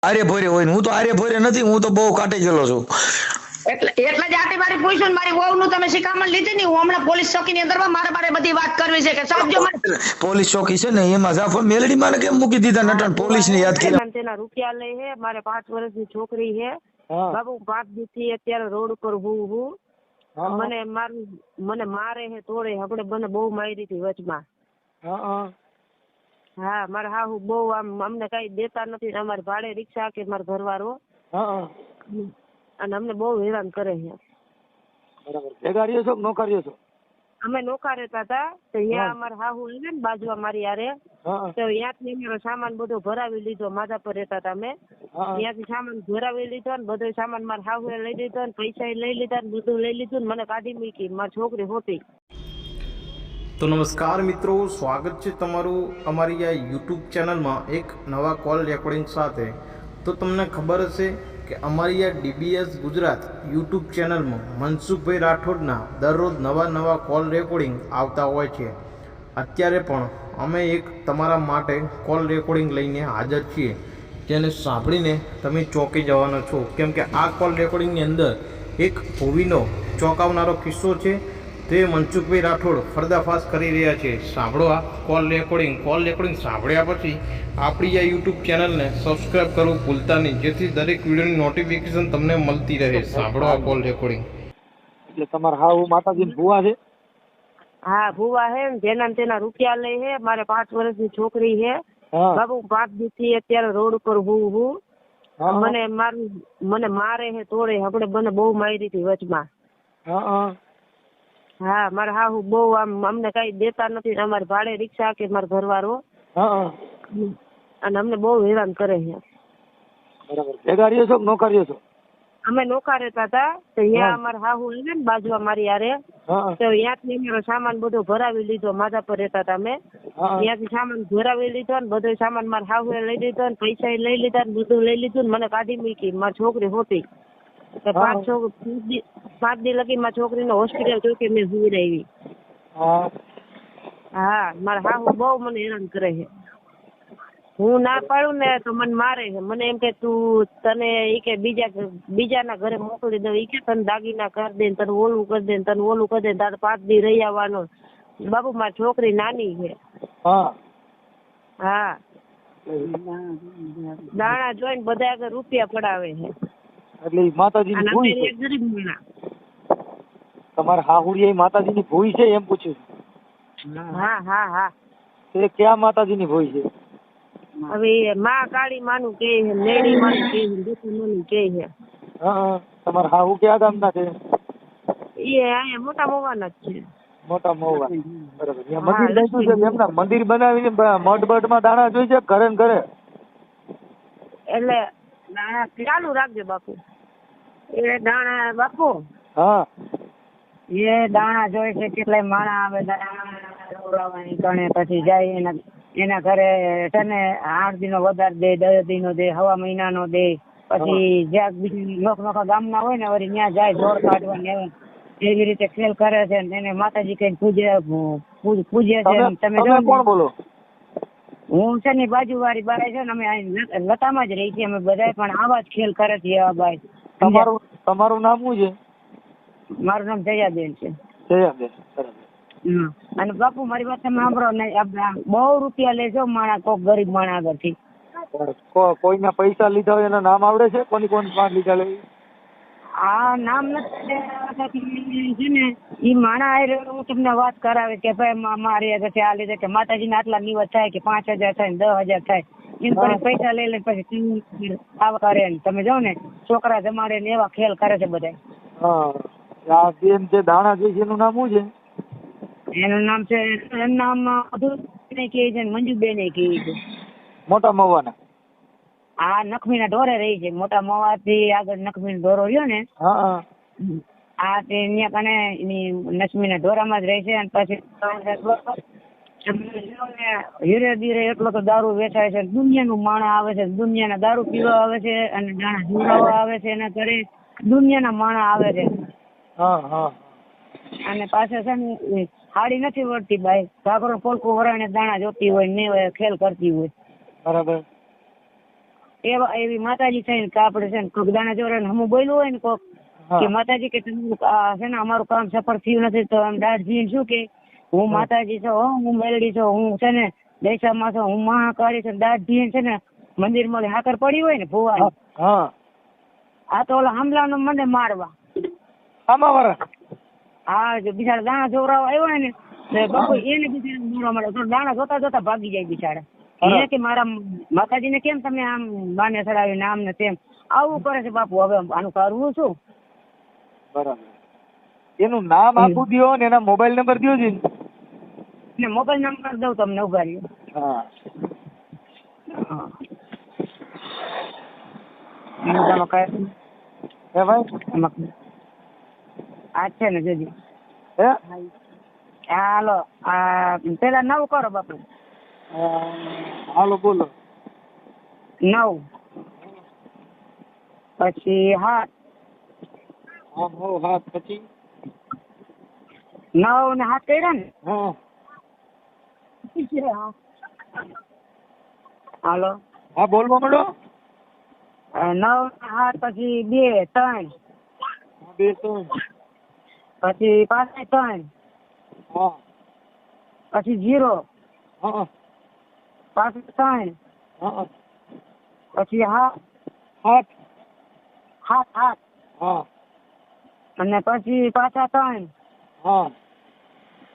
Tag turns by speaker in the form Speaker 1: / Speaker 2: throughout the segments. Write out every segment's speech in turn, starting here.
Speaker 1: આરે ભોરે હોય ને હું તો આરે ભોરે નથી, હું તો બહુ કાઢી ગયેલો છું.
Speaker 2: એટલે જ આટી મારી પૂછ્યું ને મારી વહુનું તમે શિખામણ લીધી ને હું હમણાં પોલીસ ચોકીની અંદરમાં મારે બારે બધી વાત કરવી છે કે સાહેબ જો મારે
Speaker 1: પોલીસ ચોકી છે ને એમાં જાફર મેલડી માને કેમ મૂકી દીધા નટણ પોલીસ ને યાદ કર્યા.
Speaker 2: તેના રૂપિયા લઈ હે મારે 5 વર્ષની છોકરી છે
Speaker 3: હા
Speaker 2: બાબુ 5 દિવસથી અત્યારે રોડ ઉપર હું
Speaker 3: હા
Speaker 2: મને મારે હે તોડે આપણે મને બહુ મારી હતી વચમાં.
Speaker 3: હા
Speaker 2: હા મારે હા હું બહુ આમ અમને કઈ દેતા નથી ને અમારે ભાડે રિક્ષા કે મારો ઘરવાળો
Speaker 3: હા
Speaker 2: અને અમને બહુ હેરાન કરે છે.
Speaker 3: બરાબર. ભેગા રહ્યો છો કે નોખા રહ્યો છો?
Speaker 2: અમે નોખા રહેતા હતા તો અહીંયા અમારે હાહુ આવે ને બાજુ અમારી યારે
Speaker 3: હા
Speaker 2: તો ત્યાંથી અમારો સામાન બધો ભરાવી લીધો. માધા પર રહેતા હતા અમે
Speaker 3: હા
Speaker 2: ત્યાંથી સામાન ભરાવી લીધો ને બધો સામાન મારા હાહુએ લઈ લીધો ને પૈસા લઈ લીધા ને બધું લઈ લીધું ને મને કાઢી મૂકી મારી છોકરી હોતી.
Speaker 4: તો નમસ્કાર મિત્રો, સ્વાગત છે તમારું અમારી આ યુટ્યુબ ચેનલમાં એક નવા કોલ રેકોર્ડિંગ સાથે. તો તમને ખબર હશે કે અમારી આ ડીબીએસ ગુજરાત યુટ્યુબ ચેનલમાં મનસુખભાઈ રાઠોડના દરરોજ નવા કોલ રેકોર્ડિંગ આવતા હોય છે. અત્યારે પણ અમે એક તમારા માટે કોલ રેકોર્ડિંગ લઈને હાજર છીએ, જેને સાંભળીને તમે ચોંકી જવાના છો, કેમ કે આ કોલ રેકોર્ડિંગની અંદર એક ભૂવીનો ચોંકાવનારો કિસ્સો છે. તે મનસુખભાઈ રાઠોડ પર્દાફાશ કરી રહ્યા છે. સાંભળો આ કોલ રેકોર્ડિંગ સાંભળ્યા પછી આપણી આ યુટ્યુબ ચેનલને સબસ્ક્રાઈબ કરવું ભૂલતા નહીં, જેથી દરેક વિડીયોની નોટિફિકેશન તમને મળતી રહે. સાંભળો આ કોલ રેકોર્ડિંગ.
Speaker 3: એટલે તમારા હાવ માતાજીની ભૂવા છે?
Speaker 2: હા ભૂવા હે ને જેના તેના રૂપિયા લઈ હે મારે 5 વર્ષની છોકરી છે
Speaker 3: હા
Speaker 2: બાબુ 5 દિવસથી અત્યારે રોડ ઉપર હું
Speaker 3: હા
Speaker 2: મને મારે હે તોડે આપણે મને બહુ મારી હતી વચમાં.
Speaker 3: હા
Speaker 2: હા મારે હા હું બહુ આમ અમને કઈ દેતા નથી ને અમારે ભાડે રિક્ષા કે મારો ઘરવાળો
Speaker 3: હા
Speaker 2: અને અમને બહુ હેરાન કરે છે.
Speaker 3: બરાબર. ભેગા રહ્યો છો કે નોખા રહ્યો છો?
Speaker 2: અમે નોખા રહેતા હતા તો અહીંયા અમારે હાહુ આવે ને બાજુ અમારી યારે
Speaker 3: હા
Speaker 2: તો ત્યાંથી અમારો સામાન બધો ભરાવી લીધો. માધા પર રહેતા હતા અમે ત્યાંથી સામાન ભરાવી લીધો ને બધો સામાન મારા હાહુએ લઈ લીધો ને પૈસા લઈ લીધા ને બધું લઈ લીધું ને મને કાઢી મૂકી મારી છોકરી હોતી. 5 દી લગી મારી છોકરીને હોસ્પિટલ ચોકે મેં સુવડાવી.
Speaker 3: હા
Speaker 2: હા મારા હાહુ બહુ મને હેરાન કરે છે. હું ના પાડું ને તો મને મારે છે. મને એમ કે તું તને ઈ કે બીજાના ઘરે મોકલી દઉં, ઈ કે તને દાગીના કરી દે, તને ઓલું કરી દે, તને ઓલું કરી દે, તારે 5 દી રહી આવવાનો. બાપુ મારી છોકરી નાની છે.
Speaker 3: હા
Speaker 2: હા દાણા જોઈને બધા આગળ રૂપિયા પડાવે છે.
Speaker 3: એટલે ઈ માતાજીની
Speaker 2: અને
Speaker 3: ભૂઈ
Speaker 2: અમે
Speaker 3: છે?
Speaker 2: ગરીબ માણસ.
Speaker 3: તમારા હાહુડી માતાજીની ભૂઈ છે એમ પૂછ્યું?
Speaker 2: હા હા હા
Speaker 3: તે ક્યાં માતાજીની ભૂઈ છે?
Speaker 2: હવે માં કાળી માનું કે છે, મેળી માનું કે છે, દુખી માનું કે છે.
Speaker 3: હા તમારા હાહુ ક્યાં ગામના છે?
Speaker 2: એ અહીંયા મોટા મોવાના જ છે.
Speaker 3: મોટા મહુવા. બરાબર. ત્યાં
Speaker 2: હા,
Speaker 3: મંદિર બાંધ્યું છે એમના? મંદિર બનાવીને મઢ માં દાણા જોઈ છે ઘરે ને ઘરે?
Speaker 2: એટલે દાણા ચાલુ રાખજો બાપુ. એ દાણા બાપુ
Speaker 3: હા
Speaker 5: એ દાણા જોઈ છે કેટલાય માણા આવે દાણા દોડાવવાની ગણે પછી જાય એના ઘરે છે ને 8 દિનો વધારે દે, 10 દિનો દે, હવા મહિનાનો દે. પછી જ્યાં બીજું નોખા ગામના હોય ને વળી ત્યાં જાય જોડ કાઢવાની. એવી રીતે ખેલ કરે છે ને એને માતાજી કઈ પૂજે છે. તમે જો
Speaker 3: કોણ બોલો?
Speaker 5: હું છે ને બાજુ વાળી બાઈ છે ને અમે અહીં લતામાં જ રહી છીએ અમે બધા, પણ આવા જ ખેલ કરે છે એવા બાઈ.
Speaker 3: તમારું નામ શું છે?
Speaker 5: મારું નામ જયાબેન છે.
Speaker 3: જયાબેન. બરાબર.
Speaker 5: અને બાપુ મારી વાત તમે સાંભળો ને, બહુ રૂપિયા લેજો માણા કોક ગરીબ માણા આગળથી.
Speaker 3: કોઈના પૈસા લીધા હોય એના નામ આવડે છે? કોની પાંચ લીધા લેવી?
Speaker 5: આ નામ નથી છે ને ઈ માણા આયરો હું તમને વાત કરાવે કે ભાઈ મારી આગળ આ લીધે કે માતાજીને આટલા નિવત થાય કે 5,000 થાય ને 10,000 થાય એમ કરી પૈસા લઈ લે પછી આવા કરે ને તમે જો ને છોકરા જમાડે ને એવા ખેલ કરે છે બધા.
Speaker 3: હા આ બેન જે દાણા જોઈ છે એનું નામ શું છે?
Speaker 5: એનું નામ છે એનું નામ અધૂરબેન કહે છે, મંજુબેન કહે છે.
Speaker 3: મોટા મહુવાના?
Speaker 5: આ નખમીના ઢોરે રહી છે. મોટા મવાથી આગળ નખમીનો ઢોરો રહ્યો ને
Speaker 3: હા
Speaker 5: આ તે અહીંયા કને નખમીના ઢોરામાં જ રહે છે. અને પછી હીરે દીરે એટલો તો દારૂ વેચાય છે. દુનિયાનું માણા આવે છે, દુનિયાના દારૂ પીવા આવે છે અને દાણા જોડાવા આવે છે. એના ઘરે દુનિયાના માણા આવે છે.
Speaker 3: હા
Speaker 5: અને પાછળ છે ને હાડી નથી વળતી બાઈ, ઘાઘરો પોલકું વરાણે દાણા જોતી હોય ને ખેલ કરતી હોય.
Speaker 3: બરાબર.
Speaker 5: એવી માતાજી છે ને કે આપણે છે ને કોઈક દાણા ચોરે હમું બોલ્યું હોય ને કોક
Speaker 3: હા.
Speaker 5: કે માતાજી કે તમારું છે ને અમારું કામ સફળ થયું નથી તો આમ દાદજી શું કે હું માતાજી છું હો, હું મેલડી છું, હું છે ને દેશામાં છું, હું મહાકાળી છું. દાદજી છે ને મંદિરમાં હાકર પડી હોય ને ભુવા
Speaker 3: હા
Speaker 5: આ તો ઓલા હમલાનો મને મારવા
Speaker 3: આમાં વાળા
Speaker 5: હા જો બિચારા દાણા જોવરાવ આવ્યો હોય ને તો બાપુ એને બિચારા મારવા મળે તો દાણા જોતા જોતા ભાગી જાય બિચારા એને કે મારા માતાજીને કેમ તમે આમ બાને ચડાવીને આમ ને તેમ આવું કરે છે બાપુ. હવે આનું કરવું શું?
Speaker 3: બરાબર. એનું નામ આપું દ્યો ને એના મોબાઈલ નંબર દ્યો છે.
Speaker 5: ને મોબાઈલ નંબર દઉં તમને ઉભા રહ્યો.
Speaker 3: હા
Speaker 5: હા એનું કાંઈ
Speaker 3: હે ભાઈ
Speaker 5: આમાં આ છે ને જોજો
Speaker 3: હે
Speaker 5: હાલો આ પેલા 9 કરો બાપુ.
Speaker 3: હાલો બોલો.
Speaker 5: 9 પછી 7
Speaker 3: હા હો હા પછી
Speaker 5: 9 ને 7 કર્યા ને
Speaker 3: હા
Speaker 5: હાલો
Speaker 3: હા બોલવા માંડો.
Speaker 5: 9 ને 7 પછી 2 3
Speaker 3: 2 3
Speaker 5: પછી 5 3
Speaker 3: હા
Speaker 5: પછી 0
Speaker 3: હા
Speaker 5: 5 3
Speaker 3: હા
Speaker 5: પછી 7
Speaker 3: 7
Speaker 5: 7
Speaker 3: હા
Speaker 5: અને પછી પાછા 3
Speaker 3: હા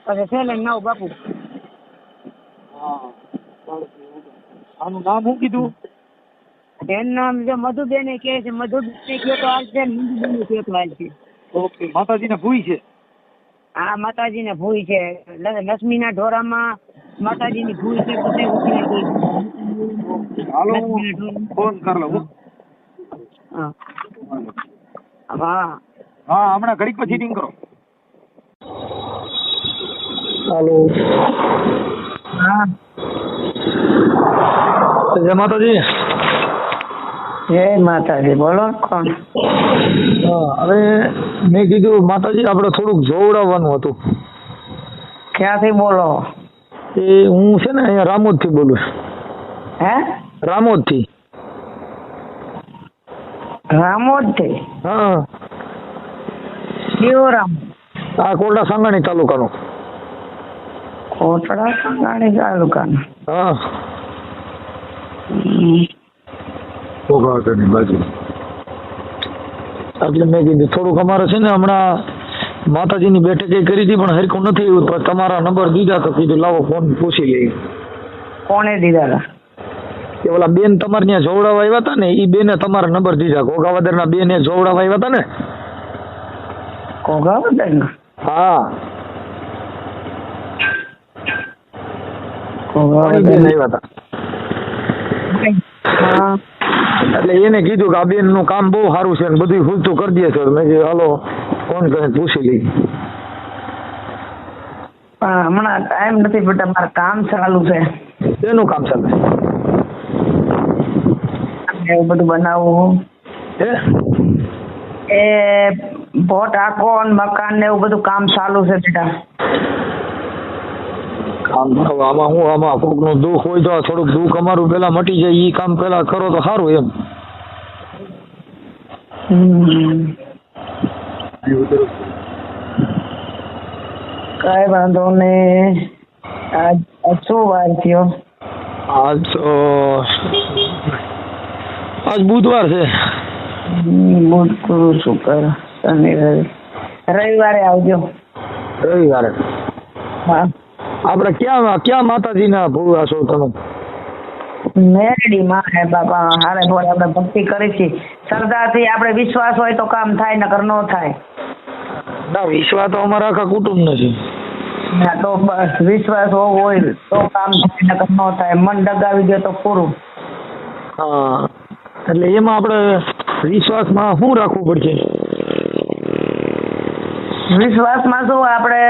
Speaker 5: પછી છેલ્લે 9 બાપુ.
Speaker 3: હા. આનું નામ શું કીધું?
Speaker 5: એનું નામ જો મધુબેન કહે છે. મધુબેન કહે તો હાલ છે, મંજુબેન કહે તો હાલ છે.
Speaker 3: ઓકે. માતાજીને ભૂઈ છે.
Speaker 5: આ માતાજીને ભૂઈ છે. લક્ષ્મીના ઢોરામાં માતાજીની ભૂઈ છે. બધે ઉતરી ગઈ.
Speaker 3: હાલો હું ફોન કર લઉં.
Speaker 5: હા હા
Speaker 3: હા હમણાં ઘડીક પછી રિંગ કરો.
Speaker 1: હાલો
Speaker 5: હા
Speaker 1: જય માતાજી.
Speaker 5: જય માતાજી. બોલો કોણ?
Speaker 1: હા હવે મેં કીધું માતાજી આપણે થોડુંક જોવડાવવાનું હતું.
Speaker 5: ક્યાંથી બોલો?
Speaker 1: એ હું છે ને અહીંયા રામોદથી બોલું.
Speaker 5: હે
Speaker 1: રામોદથી.
Speaker 5: રામોદથી?
Speaker 1: હા
Speaker 5: કયો રામ?
Speaker 1: આ કોરડા સાંગાણી તાલુકાનો.
Speaker 5: કોટડા સંગાણી તાલુકાનો?
Speaker 1: હા કોગાટની બાજુ. એટલે મેં કીધું થોડુંક અમારે છે ને હમણાં માતાજીની બેઠક એ કરી હતી પણ હરખું નથી આવ્યું. પણ તમારા નંબર દીધા તો કીધું લાવો ફોન પૂછી લઈએ.
Speaker 5: કોને દીધા હતા?
Speaker 1: કે ઓલા બેન તમારે ત્યાં જોવડાવવા આવ્યા હતા ને એ બેને તમારા નંબર દીધા. ઘોઘાવદરના બેન એ જોવડાવવા આવ્યા હતા ને.
Speaker 5: કોગાવદરના?
Speaker 1: હા
Speaker 5: કોગાવદર
Speaker 1: બેન આવ્યા હતા.
Speaker 5: હા
Speaker 1: એટલે એને કીધું કે આ બેન નું કામ બહુ સારું છે ને બધું ખૂલતું કરી દે છે. મેં કીધું હાલો ફોન કરીને પૂછી લઈ.
Speaker 5: પણ હમણાં ટાઈમ નથી બેટા, મારે કામ ચાલુ છે.
Speaker 1: શેનું કામ ચાલે?
Speaker 5: એવું બધું બનાવવું
Speaker 1: હે
Speaker 5: એ ભોટ આખો ને મકાન ને એવું બધું કામ ચાલુ છે બેટા.
Speaker 1: કામ હવે આમાં કોકનું દુઃખ હોય તો થોડુંક દુઃખ અમારું પેલા મટી જાય. ઈ કામ પેલા કરો તો સારું એમ.
Speaker 5: કઈ વાંધો નહીં. આજ શું વાર થયો?
Speaker 1: આજ બુધવાર છે.
Speaker 5: બુધ ગુરુ શુક્ર શનિ રવિ. રવિવારે આવજો.
Speaker 1: રવિવારે?
Speaker 5: હા
Speaker 1: આપણે ક્યાં માતાજીના ભૂવા છો તમે?
Speaker 5: મેરડી માં હે બાપા. હારે ભોળે આપણે ભક્તિ કરી છે. શ્રદ્ધાથી આપણે વિશ્વાસ હોય તો કામ થાય, નકર ન થાય.
Speaker 1: ના વિશ્વાસ તો અમારા આખા કુટુંબ નથી.
Speaker 5: ના તો બસ વિશ્વાસ હોવો હોય તો કામ થાય, નકર ન થાય. મન ડગાવી દે તો પૂરું.
Speaker 1: હા એટલે એમાં આપણે વિશ્વાસમાં શું રાખવું પડશે?
Speaker 5: વિશ્વાસમાં શું આપણે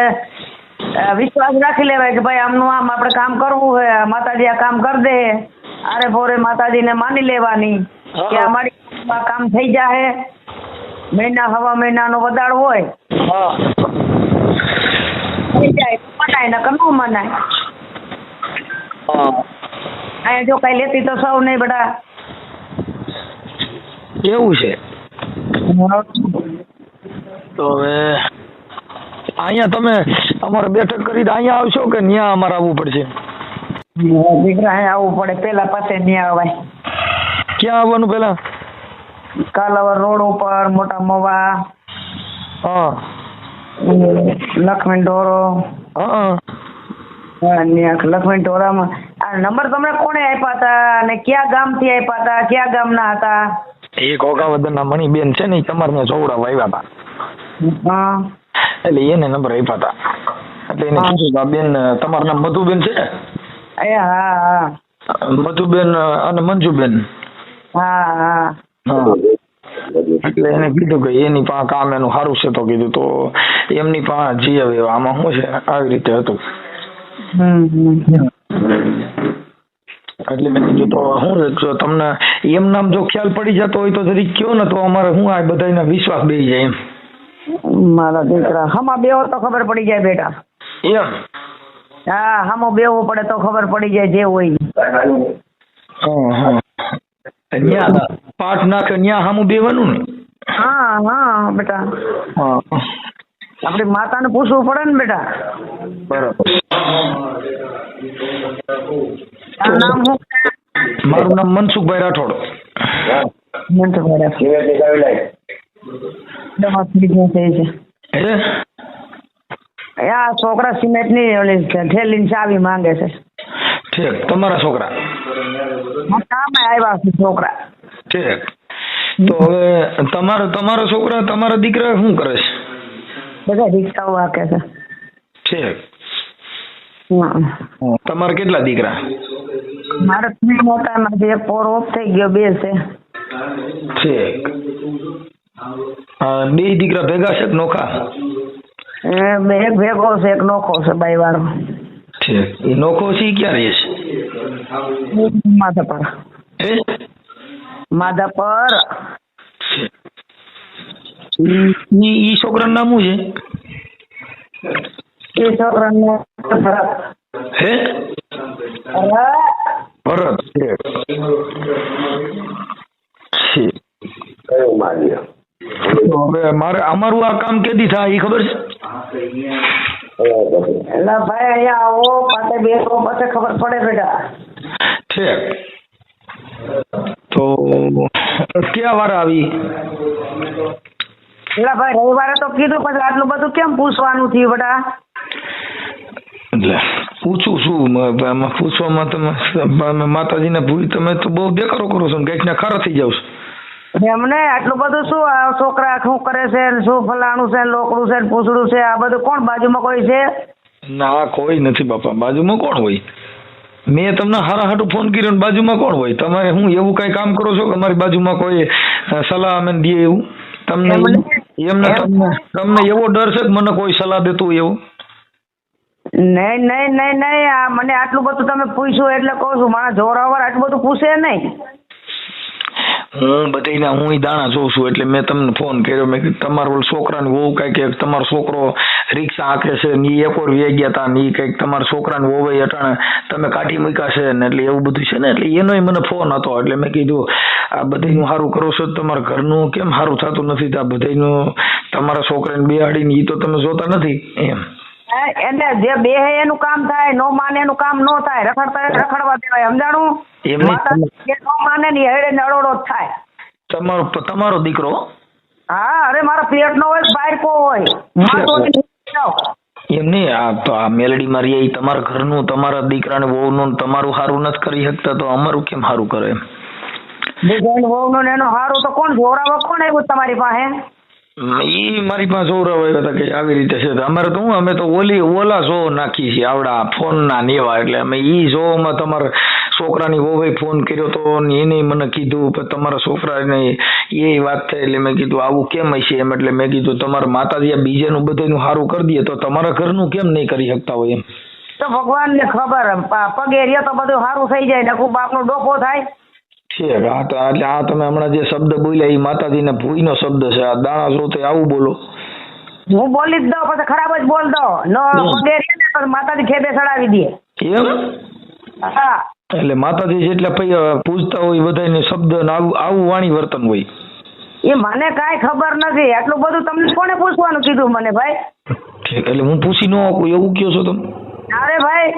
Speaker 5: વિશ્વાસ રાખી લેવાય કે ભાઈ આમનું આમ આપણે કામ કરવું હોય, માતાજી આ કામ કરી દે. આરે ભોરે માતાજીને માની લેવાની કે અમારી આ કામ થઈ જાહે. મહિના હવા મહિનાનો વદાળ હોય
Speaker 1: હા
Speaker 5: થઈ જાય મનાય, નકર ન મનાય.
Speaker 1: હા
Speaker 5: અહીંયા જો કઈ લેતી તો સૌ નહીં બેટા.
Speaker 1: એવું છે. તો હવે અહીંયા તમે અમારે બેઠક કરી અહીંયા આવશો કે ત્યાં અમારે આવવું પડશે?
Speaker 5: દીકરા અહીંયા આવવું પડે, પેલા પાસે નહીં આવાય.
Speaker 1: ક્યાં આવવાનું પેલા?
Speaker 5: કાલાવર રોડ ઉપર મોટા મવા,
Speaker 1: હા
Speaker 5: લક્ષ્મણ ઢોરો.
Speaker 1: હા
Speaker 5: લક્ષ્મણ ઢોરામાં આ નંબર તમને કોણે આપ્યા હતા અને કયા ગામથી આપ્યા હતા, કયા ગામના હતા?
Speaker 1: એક ઓગાવદરના મણીબેન છે ને, તમારે ત્યાં જોવડાવવા આવ્યા હતા,
Speaker 5: હા
Speaker 1: એટલે એને નંબર આપ્યા હતા. એટલે એને કીધું કે આ બેન તમારું નામ મધુબેન છે ને?
Speaker 5: હા હા
Speaker 1: મધુબેન અને મંજુબેન.
Speaker 5: હા હા
Speaker 1: હા એટલે એને કીધું કે એની પાસે કામ એનું સારું છે, તો કીધું તો એમની પાસે જી હવે આમાં શું છે, આવી રીતે હતું. એટલે મેં કીધું તો હું જો તમને એમ નામ જો ખ્યાલ પડી જતો હોય તો જરીક કયો ને, તો અમારે શું આ બધાના વિશ્વાસ બેસી જાય એમ.
Speaker 5: મારા દીકરા હમા બેહો તો ખબર પડી જાય બેટા.
Speaker 1: એમ?
Speaker 5: હા હમો બેહવું પડે તો ખબર પડી જાય જે હોય.
Speaker 1: ન્યા પાઠ નાખે ન્યા સામું બેવાનું ને?
Speaker 5: હા હા બેટા,
Speaker 1: હા
Speaker 5: આપડી માતાને પૂછવું પડે ને બેટા.
Speaker 1: બરાબર.
Speaker 5: તારું નામ શું?
Speaker 1: મારું નામ મનસુખભાઈ રાઠોડ. હે? આ છોકરા સિમેન્ટ ની ઓલી થેલીની ચાવી માંગે છે. ઠીક. તમારા છોકરા?
Speaker 5: કામે આવ્યા છે છોકરા.
Speaker 1: ઠીક. તો હવે તમારા છોકરા તમારા દીકરા શું કરે છે?
Speaker 5: બધા રિક્ષાઓ હાકે છે.
Speaker 1: ઠીક.
Speaker 5: હા.
Speaker 1: તમારે કેટલા દીકરા?
Speaker 5: મારે 3 મોટા માંથી એક પોર ઓફ થઈ ગયો, 2 છે.
Speaker 1: ઠીક. બે દીકરા ભેગા છે કે નોખા?
Speaker 5: એક ભેગો છે, એક નોખો છે બાઈ વાળો.
Speaker 1: ઠીક. એ નોખો છે ઈ ક્યાં રહે છે?
Speaker 5: માધાપર.
Speaker 1: હે?
Speaker 5: માધાપર.
Speaker 1: ઈ છોકરાનું નામ શું છે?
Speaker 5: એ છોકરાને ભરત.
Speaker 1: હે? ભરત. ઠીક. તો હવે અમારું આ કામ કેદી થાય એ ખબર છે?
Speaker 5: એટલે ભાઈ અહીંયા આવો, પાછે બેસો, પછી ખબર પડે બેટા.
Speaker 1: ઠીક. તો ક્યાં વાર આવી?
Speaker 5: એટલે ભાઈ રવિવારે તો કીધું, પછી આટલું બધું કેમ પૂછવાનું થયું બેટા?
Speaker 1: એટલે પૂછું શું આમાં પૂછવામાં? તમે માતાજીને ભૂલ તમે તો બહુ દેખાડો કરો છો ને કઈક ના ખરા થઈ જાવ છો.
Speaker 5: એમને આટલું બધું શું આ છોકરા શું કરે છે, શું ફલાણું છે, લોકડું છે, પૂછડું છે, આ બધું કોણ? બાજુમાં કોઈ છે?
Speaker 1: ના કોઈ નથી બાપા, બાજુમાં કોણ હોય? મેં તમને હારા હાટું ફોન કર્યો ને બાજુમાં કોણ હોય? તમારે હું એવું કઈ કામ કરો છો કે અમારી બાજુમાં કોઈ સલાહ અમને દે એવું? તમને તમને એવો ડર છે કે મને કોઈ સલાહ દેતું હોય એવું?
Speaker 5: નહીં નહીં નહીં નહીં, આ મને આટલું બધું તમે પૂછ્યું એટલે કહું છું. મારા જોરાવર આટલું બધું પૂછે નહીં.
Speaker 1: હું બધાના હું દાણા જોઉં છું એટલે મેં તમને ફોન કર્યો. મેં કીધું તમારો છોકરાને વહુ કઈ કે તમારો છોકરો રિક્ષા હાંકે છે ને એ એકોર વે ગયા હતા ને એ કઈક તમારા છોકરાને વહુ અટાણે તમે કાઢી મૂક્યા છે ને, એટલે એવું બધું છે ને, એટલે એનોય મને ફોન હતો. એટલે મેં કીધું આ બધાનું સારું કરો છો, તમારા ઘરનું કેમ સારું થતું નથી? આ બધાનું તમારા છોકરાને બેહાડીને એ તો તમે જોતા નથી એમ.
Speaker 5: એટલે જે બે એનું કામ થાય, નો માને એનું કામ નો થાય. રખડવા દેવાય, સમજાણું? નો માને ની હેડે નડોડો જ થાય.
Speaker 1: તમારો દીકરો?
Speaker 5: હા, અરે મારો પેટ નો હોય, બહાર કો હોય.
Speaker 1: એમ નહીં, આ તો આ મેલડી મારી એ તમારા ઘરનું, તમારા દીકરાને વહુનું તમારું સારું નથી કરી શકતા તો અમારું કેમ સારું કરે એમ?
Speaker 5: દીકરાને વહુનું એનું સારું તો કોણ જોરાવા? કોણ આવ્યું તમારી પાસે?
Speaker 1: ઈ મારી પાસે જોરાવા આવ્યા હતા કે આવી રીતે છે. અમારે તો હું અમે તો ઓલા જો નાખી છીએ આવડા ફોન ના નેવા, એટલે અમે ઈ જોવામાં તમારા છોકરાની વહુએ ફોન કર્યો તો એને મને કીધું પણ તમારા છોકરાને એ વાત થઈ, એટલે મેં કીધું આવું કેમ હશે એમ. એટલે મેં કીધું તમારા માતાજી બીજાનું બધાનું સારું કરી દે તો તમારા ઘરનું કેમ નહીં કરી શકતા હોય એમ?
Speaker 5: તો ભગવાનને ખબર, પગે રહ્યો તો બધું સારું થઈ જાય ને ખૂબ આપનો ડોકો થાય.
Speaker 1: ઠીક. હા તો એટલે આ તમે હમણાં જે શબ્દ બોલ્યા એ માતાજીના ભૂઈનો શબ્દ છે. આ દાણા જો તો આવું બોલો?
Speaker 5: હું બોલી જ દઉં પછી ખરાબ જ બોલ દો. નો પગે રહે ને પછી માતાજી ખેબે ચડાવી દે
Speaker 1: એમ?
Speaker 5: હા.
Speaker 1: એટલે માતાજી જેટલા પૂજતા હોય બધાને શબ્દ આવું વાણી વર્તન હોય.
Speaker 5: એ મને કાંઈ ખબર નથી. આટલું બધું તમને કોને પૂછવાનું કીધું મને ભાઈ?
Speaker 1: ઠીક, એટલે હું પૂછી ન શકું એવું કયો છો તમે?
Speaker 5: અરે ભાઈ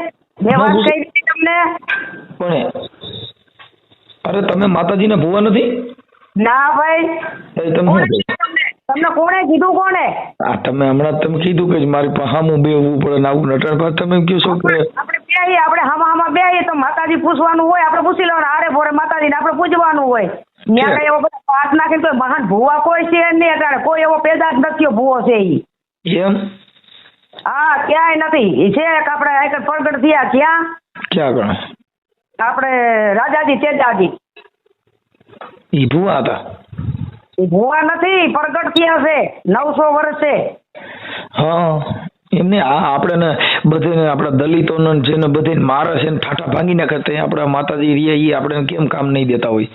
Speaker 5: મેં વાત કહી દીધી તમને.
Speaker 1: પણ અરે તમે માતાજીના ભુવા નથી?
Speaker 5: ના ભાઈ.
Speaker 1: એ તમે શું કહો?
Speaker 5: તમને કોણે કીધું? કોણે?
Speaker 1: આ તમે હમણાં તમે કીધું કે મારી પાસે હામું બેહવું પડે ને આવું નટણ પાસે તમે કહો છો કે
Speaker 5: આપણે બેહીએ, આપણે હામાં બેહીએ તો માતાજી પૂછવાનું હોય, આપણે પૂછી લેવાનું. આરે ભોરે માતાજીને આપણે પૂછવાનું હોય. ત્યાં કઈ એવો બધો પાઠ નાખીને કોઈ મહાન ભુવા કોઈ છે નહીં અત્યારે. કોઈ એવો પેદા જ નથી ભુવો છે ઈ.
Speaker 1: એમ?
Speaker 5: હા, ક્યાંય નથી. છે એક આપણે આગળ પ્રગટ થયા.
Speaker 1: ક્યાં ગણ?
Speaker 5: આપણે રાજાજી તેજાજી.
Speaker 1: ઈ ભુવા હતા?
Speaker 5: એ ભુવા નથી, પ્રગટ થયા છે. 900 વર્ષ છે.
Speaker 1: હા એમને આ આપણે બધે આપણા દલિતોને જેને બધે મારે છે ને ઠાઠા ભાંગી નાખે તે આપણા માતાજી રહ્યા ઈ આપણે કેમ કામ નહીં દેતા હોય?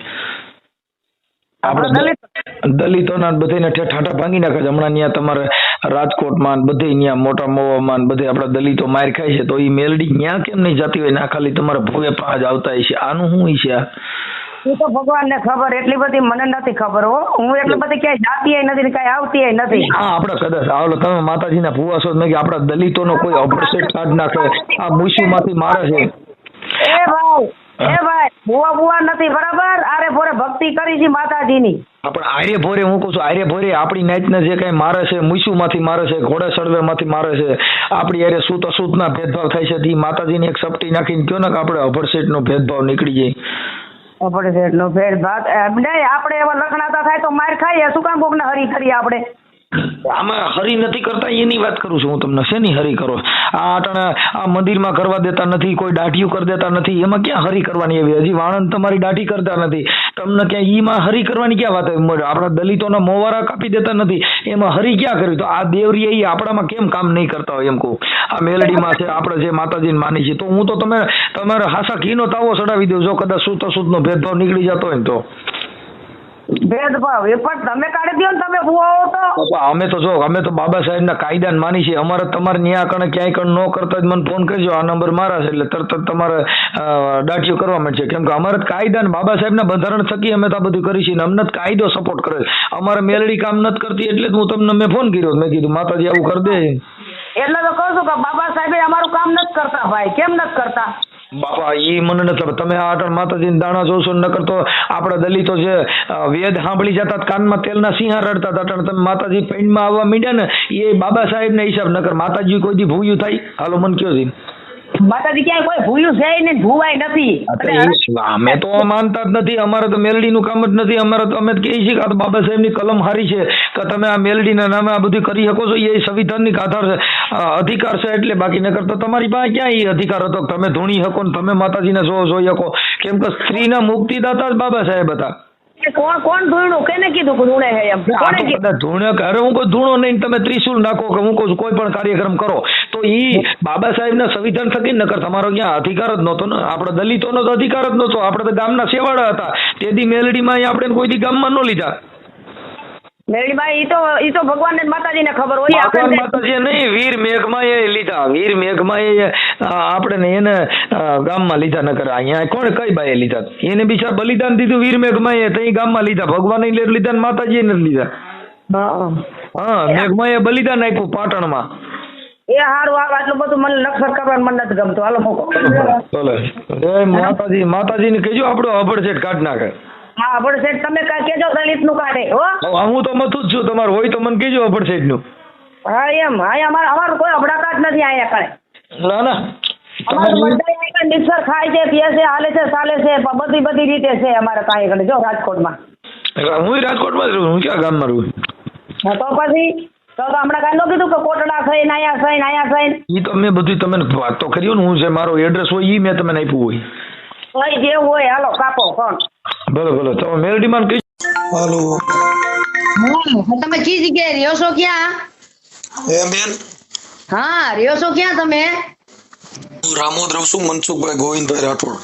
Speaker 1: આપણે દલિતોના બધાને ઠાઠા ભાંગી નાખે છે. હમણાં ત્યાં તમારે રાજકોટમાં બધે ત્યાં મોટા મોવામાં બધે આપણા દલિતો માર ખાય છે તો એ મેલડી ત્યાં કેમ નહીં જતી હોય? ના ખાલી તમારા ભોવે પાંચ આવતા છે. આનું શું છે આ?
Speaker 5: એ તો ભગવાનને ખબર. એટલી બધી મને નથી ખબર હો. હું એટલી બધી ક્યાંય જાતી નથી ને કાંઈ આવતી નથી.
Speaker 1: હા આપણે કદાચ આવલો તમે માતાજીના ભુવા છો મેં કે આપણા દલિતોનો કોઈ અપરસેટ કાઢ નાખે આ મુસીમાંથી મારે છે.
Speaker 5: એ ભાઈ ભુવા નથી બરાબર. આરે ભોરે ભક્તિ કરી છે માતાજીની.
Speaker 1: પણ આર્ય ભોરે હું કહું છું આર્ય ભોરે આપણી નાઈટને જે કઈ મારે છે મુઈસુમાંથી મારે છે ઘોડા સળવેમાંથી મારે છે આપણી અરે સૂત અસૂતના ભેદભાવ થાય છે તે માતાજીને એક સપટી નાખીને કયો ને કે આપણે અભરસેટનો ભેદભાવ નીકળી જાય.
Speaker 5: અભરસેટનો ભેદભાવ નહીં. આપણે એવા લખણાતા થાય તો માર ખાઈએ. શું કામ કોકને હરી કરીએ આપણે?
Speaker 1: આમાં હરી નથી કરતા એની વાત કરું છું હું તમને. શેની હરી કરો? આ અટાણે આ મંદિરમાં કરવા દેતા નથી, કોઈ દાઢીયું કરી દેતા નથી. એમાં ક્યાં હરી કરવાની એવી? હજી વાણંદ તમારી દાઢી કરતા નથી. તમને ક્યાં ઈમાં હરી કરવાની ક્યાં વાત? આપણા દલિતોના મોવારા કાપી દેતા નથી. એમાં હરી ક્યાં કરવી? તો આ દેવરી એ આપણામાં કેમ કામ નહીં કરતા હોય એમ કહું. આ મેલડીમાં છે આપણે જે માતાજીને માની છે તો હું તો તમારે હાસા ઘીનો તાવો ચડાવી દઉં જો કદાચ સૂત અસૂતનો ભેદભાવ નીકળી જતો હોય ને તો.
Speaker 5: ભેદભાવ એ પણ તમે કાઢી દો ને. તમે ભુવાઓ તો
Speaker 1: અમે તો બાબા સાહેબના કાયદાને માની છે. અમારે તમારે ન્યા કણે ક્યાંય કણ ન કરતા જ મને ફોન કરજો. આ નંબર મારા છે એટલે તરત જ તમારે દાઢીઓ કરવા માંડશે. કેમ કે અમારે કાયદા ને બાબા સાહેબના બંધારણ થકી અમે તો આ બધું કરી છે ને અમને કાયદો સપોર્ટ કરે. અમારે મેલડી કામ નથી કરતી એટલે જ હું તમને મેં ફોન કર્યો. મેં કીધું માતાજી આવું કરી દે.
Speaker 5: એટલે તો કહું છું કે બાબા સાહેબ અમારું કામ નથી કરતા ભાઈ. કેમ નથી કરતા?
Speaker 1: બાપા એ મને નથી ખબર. તમે આ માતાજી દાણા જોશો ન કરતો આપણા દલિતો જે વેદ સાંભળી જતા કાનમાં તેલના સિંહા રડતા હતા તમે માતાજી પૈણમાં આવવા માંડ્યા ને એ બાબા સાહેબ ને હિસાબ ન કર. માતાજી કોઈ દી ભૂયું થાય? હાલો મને કયો છે
Speaker 5: માતાજી ક્યાંય કોઈ ભૂયું છે ને ભૂવાય નથી.
Speaker 1: અમે તો માનતા જ નથી. અમારે તો મેલડીનું કામ જ નથી. અમારે તો અમે કહીએ છીએ કે આ તો બાબા સાહેબની કલમ હારી છે કે તમે આ મેલડીના નામે આ બધું કરી શકો છો. એ સંવિધાનિક આધાર છે, અધિકાર છે એટલે. બાકી ન કરતા તમારી પાસે ક્યાં એ અધિકાર હતો તમે ધૂણી શકો ને તમે માતાજીને જોઈ શકો? કેમ કે સ્ત્રીના મુક્તિદાતા જ બાબા સાહેબ હતા.
Speaker 5: કોણ ધૂણું? કેને કીધું કે ધૂણે હે એમ? કોને કીધું
Speaker 1: ધૂણે? અરે હું કોઈ ધૂણો નહીં. તમે ત્રિશુલ નાખો કે હું કહું કોઈ પણ કાર્યક્રમ કરો તો ઈ બાબા સાહેબના સંવિધાન થકી ન કર. તમારો ક્યાં અધિકાર જ નહોતો ને. આપણે દલિતોનો તો અધિકાર જ નહોતો. આપણે તો ગામના સેવાડા હતા. તેથી મેલડીમાં આપણે કોઈ દી ગામમાં ન લીધા.
Speaker 5: મેલડીમાં ઈ તો ભગવાન માતાજીને ખબર હોય.
Speaker 1: ભગવાન માતાજી નહીં, વીર મેઘમાં એ લીધા. વીર મેઘમાં એ આપણે એને ગામમાં લીધા ન કરે. અહીંયા કોણ કઈ બાએ લીધા? એને બિચાર બલિદાન દીધું વીર મેઘમાં એ તઈ ગામમાં લીધા. ભગવાન લીધા ને માતાજી નથી લીધા. હા મેઘમાં એ બલિદાન આપ્યું પાટણમાં.
Speaker 5: એ હારું આવે. આટલું બધું મને નક્ષર કરવાનું મને નથી ગમતું. હાલો મોકો
Speaker 1: ચલો માતાજીને કહેજો આપણો અભડસેટ કાઢ નાખે.
Speaker 5: હા અભડસેટ તમે કેજો દલિત નું કાઢે હો.
Speaker 1: હું તો મથું જ છું. તમારું હોય તો મને કહેજો અભડસેટ નું.
Speaker 5: હા એમ. અહીંયા અમારું કોઈ અભડાકા જ નથી અહીંયા કાંઈ.
Speaker 1: ના
Speaker 5: અમારું બધા મિક્સર ખાય છે, પીએ છે, હાલે છે, ચાલે છે, બધી રીતે છે અમારે કાંઈ કણે. જો રાજકોટમાં
Speaker 1: હું રાજકોટમાં જ રહું. હું ક્યાં ગામમાં રહું?
Speaker 5: તો પછી તો હમણાં કાંઈ ન કીધું કે કોટડા થઈને અહીંયા થઈને
Speaker 1: ઈ તો મેં બધું તમે વાત તો કરી ને. હું જે મારો એડ્રેસ હોય ઈ મેં તમને આપ્યું હોય.
Speaker 5: જે હોય હાલો કાપો ફોન.
Speaker 1: ભલે તમે મેલડીમાં કઈ.
Speaker 6: હાલો
Speaker 5: તમે કી જગ્યાએ રહ્યો છો? ક્યાં?
Speaker 6: બેન
Speaker 5: હા રહ્યો છો ક્યાં તમે?
Speaker 6: હું રામોદ રહું છું. મનસુખભાઈ ગોવિંદભાઈ રાઠોડ.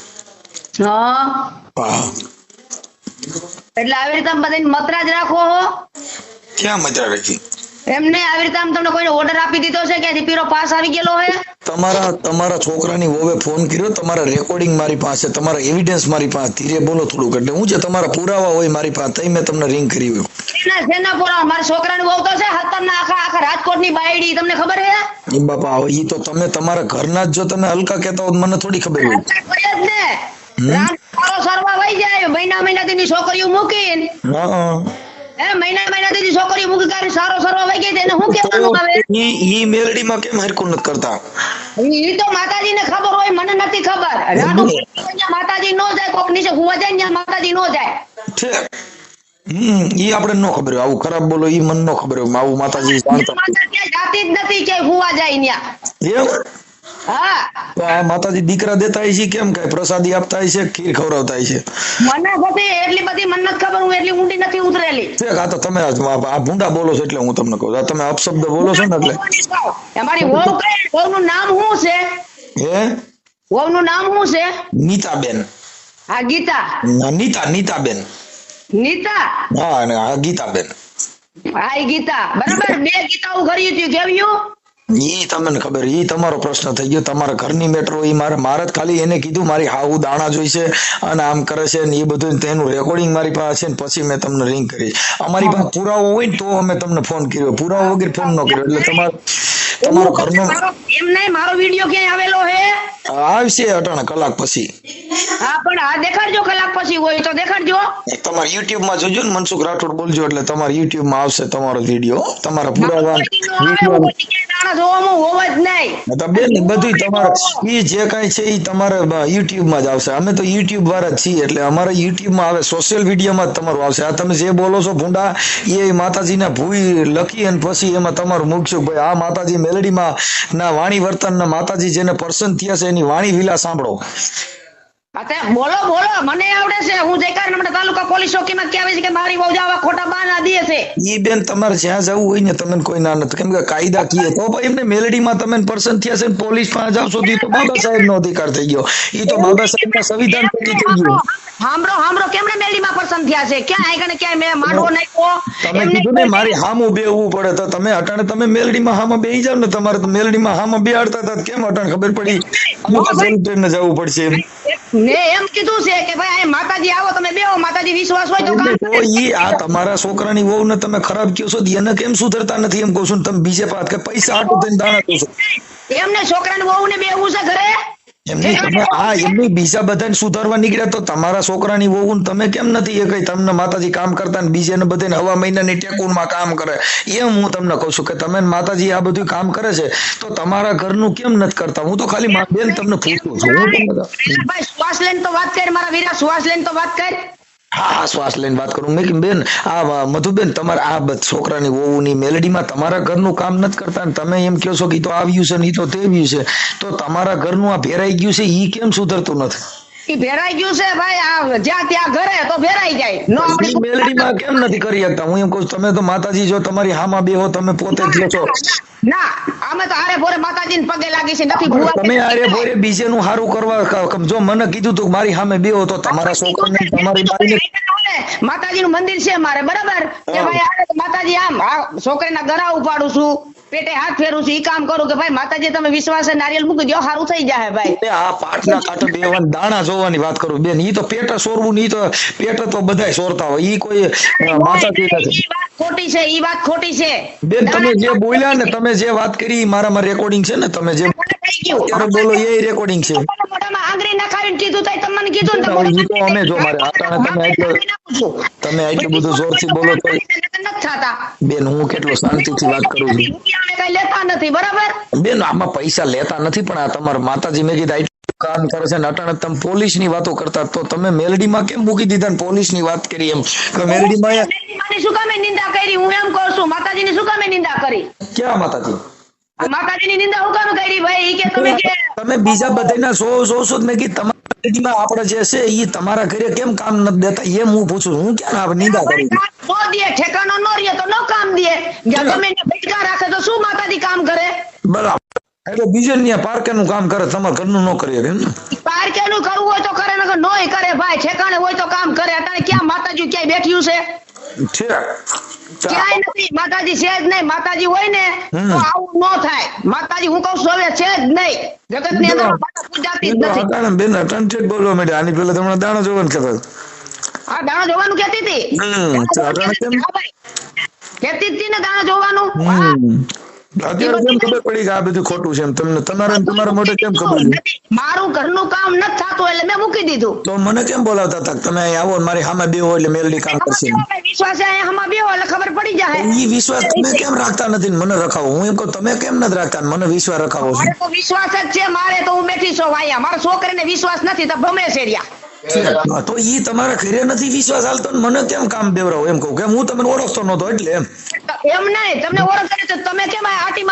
Speaker 5: હા એટલે આવી રીતે બધાને મતરા જ રાખો હો?
Speaker 6: ક્યાં મજા રાખી?
Speaker 5: એમને આવી રીતે તમને કોઈને ઓર્ડર આપી દીધો છે કે પીરો પાસ આવી ગયેલો હે?
Speaker 6: તમારા છોકરાની વોવે ફોન કર્યો. તમારા રેકોર્ડિંગ મારી પાસે, તમારા એવિડન્સ મારી પાસે. ધીરે બોલો થોડુંક. એટલે હું છે તમારા પુરાવા હોય મારી પાસે તઈ મેં તમને રિંગ કરી હોય.
Speaker 5: સેનાપુરા મારા છોકરાની વહુ તો છે હતરના આખા રાજકોટની બાયડી, તમને ખબર છે?
Speaker 6: એ બાપા હવે ઈ તો તમે તમારા ઘરના જ જો તમે હલકા કહેતા હો તો મને થોડી ખબર હોય.
Speaker 5: સારો સરવા વહી જાય મહિનાથી છોકરીઓ મૂકીને, મહિનાથી છોકરીઓ મૂકી કાઢી સારો સરવા વહી ગઈ એને શું કહેવાનું આવે?
Speaker 6: ઈ મેલડીમાં કેમ હરકું નથી કરતા?
Speaker 5: ઈ તો માતાજીને ખબર હોય, મને નથી ખબર. માતાજી નો જાય, કોક નીચે હુવા જાય ને માતાજી નો જાય.
Speaker 6: ઈ આપણે નો ખબર હોય. આવું ખરાબ બોલો ઈ મને નો ખબર હોય. આવું માતાજી જાણતા
Speaker 5: જાતી જ નથી કે હુવા જાય ન્યા.
Speaker 6: એમ?
Speaker 5: હા.
Speaker 6: તો આ માતાજી દીકરા દેતા હશે કેમ? કઈ પ્રસાદી આપતા હશે, ખીર ખવડાવતા હશે?
Speaker 5: મને બધી એટલી બધી મને નથી ખબર, હું એટલી ઊંડી નથી ઉતરેલી.
Speaker 6: આ તો તમે આ ભૂંડા બોલો છો એટલે હું તમને કહું. આ તમે અપશબ્દ બોલો છો ને એટલે.
Speaker 5: અમારી વહુ કઈ, વહુનું નામ શું છે?
Speaker 6: હે?
Speaker 5: વહુનું નામ શું છે?
Speaker 6: નીતાબેન.
Speaker 5: હા ગીતા.
Speaker 6: નીતાબેન.
Speaker 5: નીતા?
Speaker 6: હા ગીતાબેન.
Speaker 5: હા ઈ ગીતા બરાબર. 2 ગીતાઓ કરી હતી, કેવ્યું?
Speaker 6: ઈ તમને ખબર, ઈ તમારો પ્રશ્ન થઈ ગયો. તમારા ઘરની મેટ્રો ઈ મારે જ ખાલી એને કીધું મારી હાહુ દાણા જોઈશે અને આમ કરે છે ને એ બધું, તેનું રેકોર્ડિંગ મારી પાસે છે ને પછી મેં તમને રિંગ કરી. અમારી પાસે પુરાવો હોય ને તો અમે તમને ફોન કર્યો, પુરાવો વગર ફોન ન કર્યો. એટલે તમારો ઘરનો
Speaker 5: એમ નહીં, મારો વિડિયો ક્યાંય આવેલો હે?
Speaker 6: આવશે અટાણા કલાક પછી.
Speaker 5: હા પણ આ દેખાડજો, કલાક પછી હોય તો દેખાડજો.
Speaker 6: તમારા યુટ્યુબ માં જોજો ને મનસુખ રાઠોડ બોલજો એટલે તમારા યુટ્યુબ માં આવશે તમારો વિડિયો. તમારા પુરાવા બેન બધું તમારે ઈ જે કઈ છે ઈ તમારા યુટ્યુબ માં જ આવશે. અમે તો યુટ્યુબ વાળા જ છીએ એટલે અમારા યુટ્યુબ માં આવે, સોશિયલ મીડિયા માં જ તમારું આવશે. આ તમે જે બોલો છો ભૂંડા એ માતાજીના ભૂઈ લખી અને પછી એમાં તમારું મૂકશું ભાઈ આ માતાજી મેલડીમાં ના વાણી વર્તન ના માતાજી જેને પર્સન થયા છે એની વાણી વિલા સાંભળો.
Speaker 5: બોલો મને આવડે છે. હું જયકાર તાલુકા પોલીસ ચોકીમાં કહેવાય છે કે મારી વહુ આવા ખોટા બહાના દે છે.
Speaker 6: ઈ બેન તમારે જ્યાં જવું હોય ને તમને કોઈ ના નથી, કેમ કે કાયદા કીએ તો ભાઈ એમને મેલડીમાં તમે પર્સન થયા છે પોલીસ પાસે જાવ છો તો બાબા સાહેબ નો અધિકાર થઈ ગયો. ઈ તો બાબા સાહેબ ના સંવિધાન પછી થઈ ગયું.
Speaker 5: હામરો કેમણે મેલડીમાં પર્સન થયા છે? ક્યાં આગળ ક્યાં મેં માંડવો નાખ્યો?
Speaker 6: તમે કીધું ને મારી હામું બેહવું પડે તો તમે અટાણે તમે મેલડીમાં હામાં બેહી જાવ ને. તમારે તો મેલડીમાં હામાં બેહાડતા હતા કેમ અટાણે ખબર પડી ને જવું પડશે?
Speaker 5: ને એમ કીધું છે કે ભાઈ માતાજી આવો તમે બેહો, માતાજી વિશ્વાસ હોય તો
Speaker 6: ઈ આ તમારા છોકરાની વહુ ને તમે ખરાબ કહો છો એને કેમ સુધરતા નથી એમ કહું છું. તમે બીજે પાછ કે પૈસા આટો થઈને દાણા કહો છો.
Speaker 5: એમને છોકરાની વહુ ને બેહવું છે ઘરે?
Speaker 6: એમની બીજા બધાને સુધારવા નીકળ્યા તો તમારા છોકરાની વહુ તમે કેમ નથી? એ કઈ તમને માતાજી કામ કરતા ને બીજાને બધાને હવા મહિનાની ટેકુનમાં કામ કરે એમ હું તમને કહું છું કે તમે માતાજી આ બધું કામ કરે છે તો તમારા ઘરનું કેમ નથી કરતા? હું તો ખાલી બેન તમને પૂછું છું.
Speaker 5: શ્વાસ લઈને તો વાત કર મારા વીરા, શ્વાસ લઈને તો વાત કર.
Speaker 6: હા શ્વાસ લઈને વાત કરું. મેં બેન આ મધુબેન તમારે આ છોકરાની વહુની મેલડીમાં તમારા ઘરનું કામ નથી કરતા ને તમે એમ કહો છો કે તો આવ્યું છે ને તો તેવ્યું છે, તો તમારા ઘરનું આ ભેરાઈ ગયું છે ઈ કેમ સુધરતું નથી?
Speaker 5: ઈ ભેરાઈ ગયું છે ભાઈ, આ જ્યાં ત્યાં ઘરે તો ભેરાઈ જાય. નો આપણી
Speaker 6: મેલડીમાં કેમ નથી કરી શકતા? હું એમ કહું તમે તો માતાજી જો તમારી હામાં બેહો તમે પોતે જ છો.
Speaker 5: ના અમે તો આરે ભોરે માતાજીને પગે લાગી છે નથી ભૂવા.
Speaker 6: તમે આરે ભોરે બીજેનું સારું કરવા જો મને કીધું તું મારી સામે બેહો તો તમારા છોકરાને તમારી બાઈને
Speaker 5: માતાજીનું મંદિર છે મારે બરાબર કે ભાઈ માતાજી આમ છોકરીના ગળા ઉપાડું છું, પેટે હાથ ફેરું છું, ઈ કામ કરું કે ભાઈ માતાજી તમે વિશ્વાસે નારિયેલ મૂકી દો સારું થઈ જાય ભાઈ.
Speaker 6: આ પાટના કાંઠે બેવાન દાણા જોવાની વાત કરું બેન. ઈ તો પેટ સોરવું ની તો પેટ તો બધાય સોરતા હોય. ઈ કોઈ માતાજી નથી.
Speaker 5: ખોટી છે ઈ વાત, ખોટી છે
Speaker 6: બેન. તમે જે બોલ્યા ને તમે જે વાત કરી મારામાં રેકોર્ડિંગ છે ને તમે જે બોલો એ રેકોર્ડિંગ છે.
Speaker 5: મોઢામાં આંગળી નાખાવીને કીધું તો તમને કીધું
Speaker 6: ને તો અમે જો મારે તમે આટલું બધું જોરથી બોલો તો બેન હું કેટલો શાંતિથી વાત કરું છું.
Speaker 5: કઈ લેતા નથી બરાબર
Speaker 6: બેન, આમાં પૈસા લેતા નથી પણ આ તમારા માતાજી મેં કીધું કામ કરે છે ને અટાણે તમે પોલીસ ની વાતો કરતા તો તમે મેલડીમાં કેમ મૂકી દીધા ને પોલીસ ની વાત કરી? એમ મેલડીમાં
Speaker 5: શું કામે નિંદા કરી? હું એમ કહું છું માતાજીની શું કામે નિંદા કરી?
Speaker 6: ક્યાં માતાજી?
Speaker 5: માતાજીની નિંદા હું કામ કરી ભાઈ? કે
Speaker 6: તમે બીજા બધાના સો મેં કીધું તમારા આપણે જે છે એ તમારા ઘરે કેમ કામ નથી દેતા એમ હું પૂછું. હું ક્યાં નિંદા કરી?
Speaker 5: નો દે ઠેકાનો નો રહે તો નો કામ દે. જ્યાં તમે ભટકા રાખે તો શું માતાજી કામ કરે?
Speaker 6: બરાબર. એટલે બીજે ત્યાં પાર્કેનું કામ કરે, તમારા ઘરનું ન કરે એમ ને?
Speaker 5: પાર્કેનું કરવું હોય તો કરે, નકર નોય કરે ભાઈ. ઠેકાણે હોય તો કામ કરે. અત્યારે ક્યાં માતાજી ક્યાંય બેઠ્યું છે? ક્યાંય નથી. માતાજી છે જ નહીં. માતાજી હોય ને તો આવું ન થાય. માતાજી હું કહું છું હવે છે જ નહીં. જગત ની અંદર પૂજાતી જ નથી.
Speaker 6: બેન અટંટેડ બોલવા માંડ્યા. આની પેલા તમને દાણા જોવાનું કહેતા
Speaker 5: આ દાણા જોવાનું કહેતી હતી.
Speaker 6: તો અટાણે કેમ?
Speaker 5: હા ભાઈ, કહેતી જ હતી ને દાણા જોવાનું.
Speaker 6: અત્યારે કેમ ખબર પડી કે આ બધું ખોટું છે એમ? તમને તમારા મોઢે કેમ ખબર પડી?
Speaker 5: મારું ઘરનું કામ નથી થતું એટલે મેં મૂકી દીધું.
Speaker 6: તો મને કેમ બોલાવતા હતા તમે અહીં આવો ને મારી સામે બેહો એટલે મેલડી કામ કરશે?
Speaker 5: વિશ્વાસ આમાં બેહો એટલે ખબર પડી જાય.
Speaker 6: ઈ વિશ્વાસ તમે કેમ રાખતા નથી ને મને રખાવો? હું એમ કહું તમે કેમ નથી રાખતા ને મને વિશ્વાસ રખાવો છો?
Speaker 5: મારે તો વિશ્વાસ જ છે. મારે તો હું બેઠી છું અહીંયા. મારા છોકરીને વિશ્વાસ નથી તો ભમે છે રહ્યા.
Speaker 6: તો ઈ તમારા ઘરે નથી વિશ્વાસ હાલતો ને મને કેમ કામ દેવરાવો એમ કહું? કેમ હું તમને ઓળખતો નતો એટલે એમ
Speaker 5: નહીં, તમને ઓળખે તો તમે કેમ આટી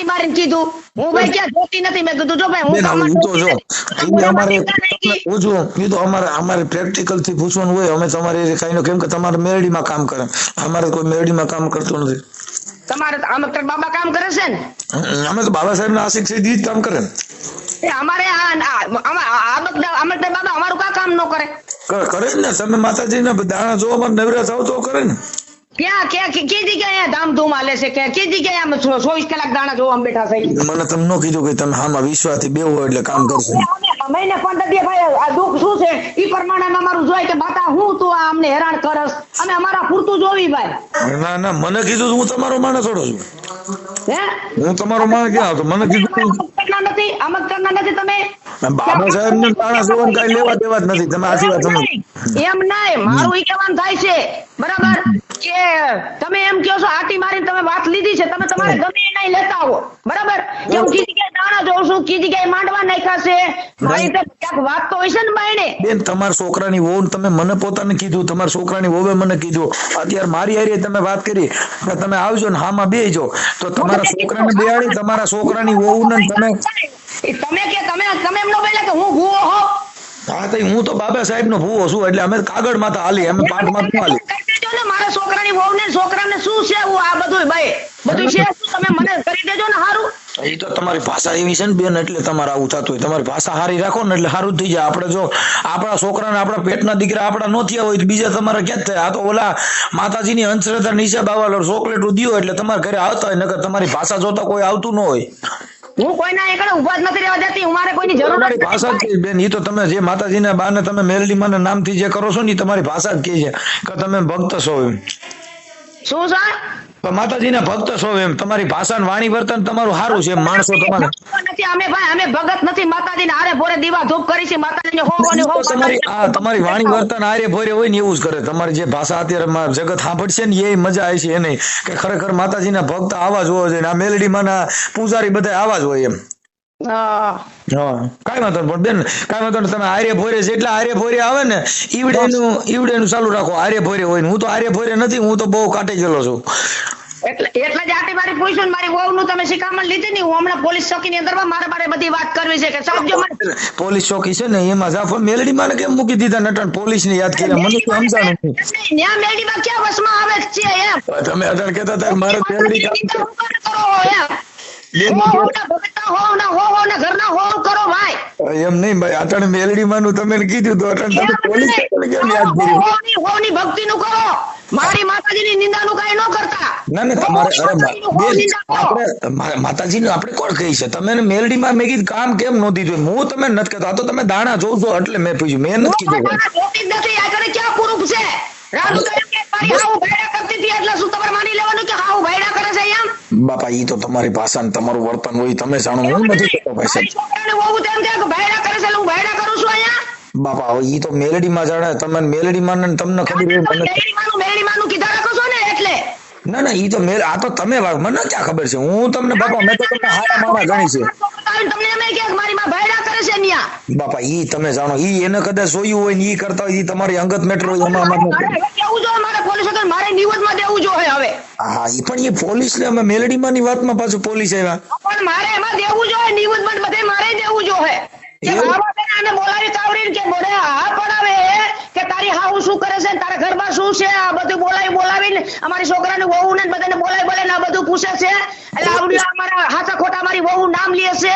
Speaker 5: મારીને કીધું? હું ભાઈ ક્યાં જોતી નથી. મેં કીધું જો ભાઈ હું કામ
Speaker 6: તો જો ઈ અમારે પૂછવું ઈ તો અમારે પ્રેક્ટિકલ થી પૂછવાનું હોય. અમે તમારે કઈ કેમ કે તમારે મેરડીમાં કામ કરે, અમારે કોઈ મેરડીમાં કામ કરતું નથી.
Speaker 5: તમારે આમકતર બાબા કામ કરે છે ને?
Speaker 6: અમે તો બાબા સાહેબ ના આશિક છે ઈ જ કામ કરે ને.
Speaker 5: અમારે આમકતર બાબા અમારું કા કામ ન કરે?
Speaker 6: કરે જ ને. તમે માતાજી ના દાણા જોવામાં નવરા થાવ તો કરે ને.
Speaker 5: ક્યાં કે જગ્યાએ ધામધૂમ હાલે છે? કે જગ્યાએ આમ 24 કલાક દાણા જોવામાં બેઠા છે?
Speaker 6: મને તમે ન કીધું કે તમે આમાં વિશ્વાસથી બેહો એટલે કામ કરશે.
Speaker 5: મહિને 15 ભાઈ આ દુઃખ શું છે ઈ પ્રમાણે અમારું જોઈ કે બાતા હું તું અમને હેરાન કરસ. અમે અમારા પૂરતું જોવી ભાઈ.
Speaker 6: ના મને કીધું હું તમારો માણસ છોડો છું.
Speaker 5: હે
Speaker 6: હું તમારો માણસ ક્યાં હતો? મને કીધું
Speaker 5: આમકતરના નથી તમે.
Speaker 6: બાબા સાહેબ ને દાણા જોવાનું કઈ લેવા દેવા જ નથી. તમે આખી વાત સમજો.
Speaker 5: એમ નહીં, મારું ઈ કહેવાનું થાય છે બરાબર કે તમે એમ કહો છો આટી મારીને તમે વાત લીધી છે. તમે તમારે ગમે એ નહીં લેતા આવો બરાબર. કે હું કીધી કે દાણા જોઉં છું, કીધી કે માંડવા નાખ્યા છે. મારી તો ક્યાંક વાત તો હોય છે ને બાયણે.
Speaker 6: બેન તમારા છોકરાની વહુ તમે મને પોતાને કીધું, તમારા છોકરાની વહુએ મને કીધું. અત્યારે મારી હારે તમે વાત કરી કે તમે આવજો ને હામાં બેહજો તો તમારા છોકરાને બેહાડી તમારા છોકરાની વહુ ને તમે
Speaker 5: તમે એમ નો બોલ્યા કે હું ભૂવો હો.
Speaker 6: હા તો હું તો બાબા સાહેબ નો ભૂવો છું એટલે અમે કાગળ માં હાલી, અમે પાઠ માં હાલી.
Speaker 5: મારા છોકરાની વહુ ને છોકરાને શું છે આ બધું ભાઈ બધું છે શું? તમે મને કરી દેજો ને હારું.
Speaker 6: એ તો તમારી ભાષા એવી છે ને બેન એટલે તમારે આવું થતું હોય. તમારી ભાષા હારી રાખો ને એટલે સારું થઈ જાય. આપણે જો આપણા છોકરાને આપણા પેટના દીકરા આપણા નો થયા હોય તો બીજા તમારે ક્યાં થાય? આ તો ઓલા માતાજીની અંશરતા નિશાબ આવા ચોકલેટ દિયો એટલે તમારા ઘરે આવતા હોય, નકર તમારી ભાષા જોતા કોઈ આવતું ન હોય.
Speaker 5: હું કોઈના એકડે ઉભા જ નથી રહેવા દેતી. હું મારે કોઈની જરૂર
Speaker 6: તમારી ભાષા જ કહે બેન. એ તો તમે જે માતાજીના બાને તમે મેલડી માના નામથી જે કરો છો ને તમારી ભાષા જ કહે છે કે તમે ભક્ત છો એમ.
Speaker 5: શું છે?
Speaker 6: માતાજીના ભક્ત છો એમ. તમારી ભાષા વાણી વર્તન તમારું સારું છે. માણસો તમારે
Speaker 5: નથી. અમે ભાઈ અમે ભગત નથી. માતાજીને હારે ભોરે દીવા ધૂપ કરી છે. માતાજીને
Speaker 6: તમારી વાણી વર્તન આરે ભોરે હોય ને એવું જ કરે. તમારી જે ભાષા અત્યારે જગત સાંભળશે ને એ મજા આવે છે એને કે ખરેખર માતાજીના ભક્ત આવા જ હોવા જોઈએ. આ મેલડી માના પૂજારી બધા આવા જ હોય એમ. કઈ વાંધો પણ બેન કઈ વાંધો ને. તમે આર્ય ભોરે જેટલા આર્ય ભોરે આવે ને ઈવડેનું ચાલુ રાખો. આર્ય ભોરે હોય ને. હું તો આર્ય ભોરે નથી. હું તો બહુ કાટી ગયેલો છું.
Speaker 5: એટલે જ આટી મારી પૂછ્યું મારી વહુ નું તમે શિખામણ લીધી ને. હું હમણાં પોલીસ ચોકી ની અંદર મારે બધી વાત કરવી છે કે સાહેબ
Speaker 6: પોલીસ ચોકી છે ને એમાં જાફર મેલડી માં કેમ મૂકી દીધા નટણ પોલીસ ને યાદ કર્યા? મને તો સમજાણું નહીં.
Speaker 5: ન્યા મેલડી માં ક્યાં વસમાં આવે છે એમ?
Speaker 6: તમે અટણ કહેતા હતા મારે મેલડી કામ એમ નહીં ભાઈ. અટણ મેલડી માં તમે કીધું તો અટણ તમે પોલીસ કેમ યાદ કર્યું?
Speaker 5: ભક્તિ નું કરો. મારી માતાજીની નિંદાનું કઈ ન કરતા.
Speaker 6: ના તમારે આપણે માતાજીનું આપણે કોણ કહી છે? તમે મેલડી માં મેં કીધું કામ કેમ નહોતી જોઈ? હું તમે નથી કહેતો. આ તો તમે દાણા જોઉં છો એટલે મેં પૂછ્યું. મેં નથી કીધું.
Speaker 5: નથી આગળ ક્યાં પ્રૂફ છે? રાડુ તો એમ કે મારી હાઉ ભાઈડા કરતી હતી એટલે શું તમારે માની લેવાનું કે હાઉ ભાઈડા કરે છે એમ?
Speaker 6: બાપા ઈ તો તમારી ભાષા ને તમારું વર્તન હોય તમે જાણો. હું નથી કહેતો ભાઈ સાહેબ.
Speaker 5: છોકરાને બહુ તેમ કે ભાઈડા કરે છે એટલે હું ભાઈડા કરું છું અહીંયા.
Speaker 6: બાપા ઈ તો મેલડી માં જાણે. તમે મેલડી માં ને તમને ખબર હોય.
Speaker 5: મેલડી માનું કીધા રાખો છો ને એટલે.
Speaker 6: ના ઈ તો આ તો તમે મને ક્યાં ખબર છે? હું તમને બાપા મેં તો તમને હારા મામા ગણી છે.
Speaker 5: તમને એમ કે મારી માં ભાઈડા કરે છે ન્યા.
Speaker 6: બાપા ઈ તમે જાણો. ઈ એને કદાચ જોયું હોય ને ઈ કરતા હોય. ઈ તમારી અંગત મેટર હોય.
Speaker 5: કેવું જો મારે પોલીસ વગર મારે ન્યૂઝ માં દેવું જોઈએ હવે.
Speaker 6: હા ઈ પણ એ પોલીસ ને અમે મેલડી માં ની વાતમાં પાછું પોલીસ આવ્યા.
Speaker 5: પણ મારે એમાં દેવું જોઈએ. ન્યૂઝ માં બધે મારે દેવું જોઈએ. કે બાબા બેન બોલાવી કાવડીને કે બોલે હા પડાવે કે તારી હાઉ શું કરે છે, તારા ઘરમાં શું છે, આ બધું બોલાવીને અમારી છોકરાને વહુ ને બધાને બોલાવી આ બધું પૂછે છે. એટલે આવડી અમારા હાથા ખોટા મારી વહુ નામ લે છે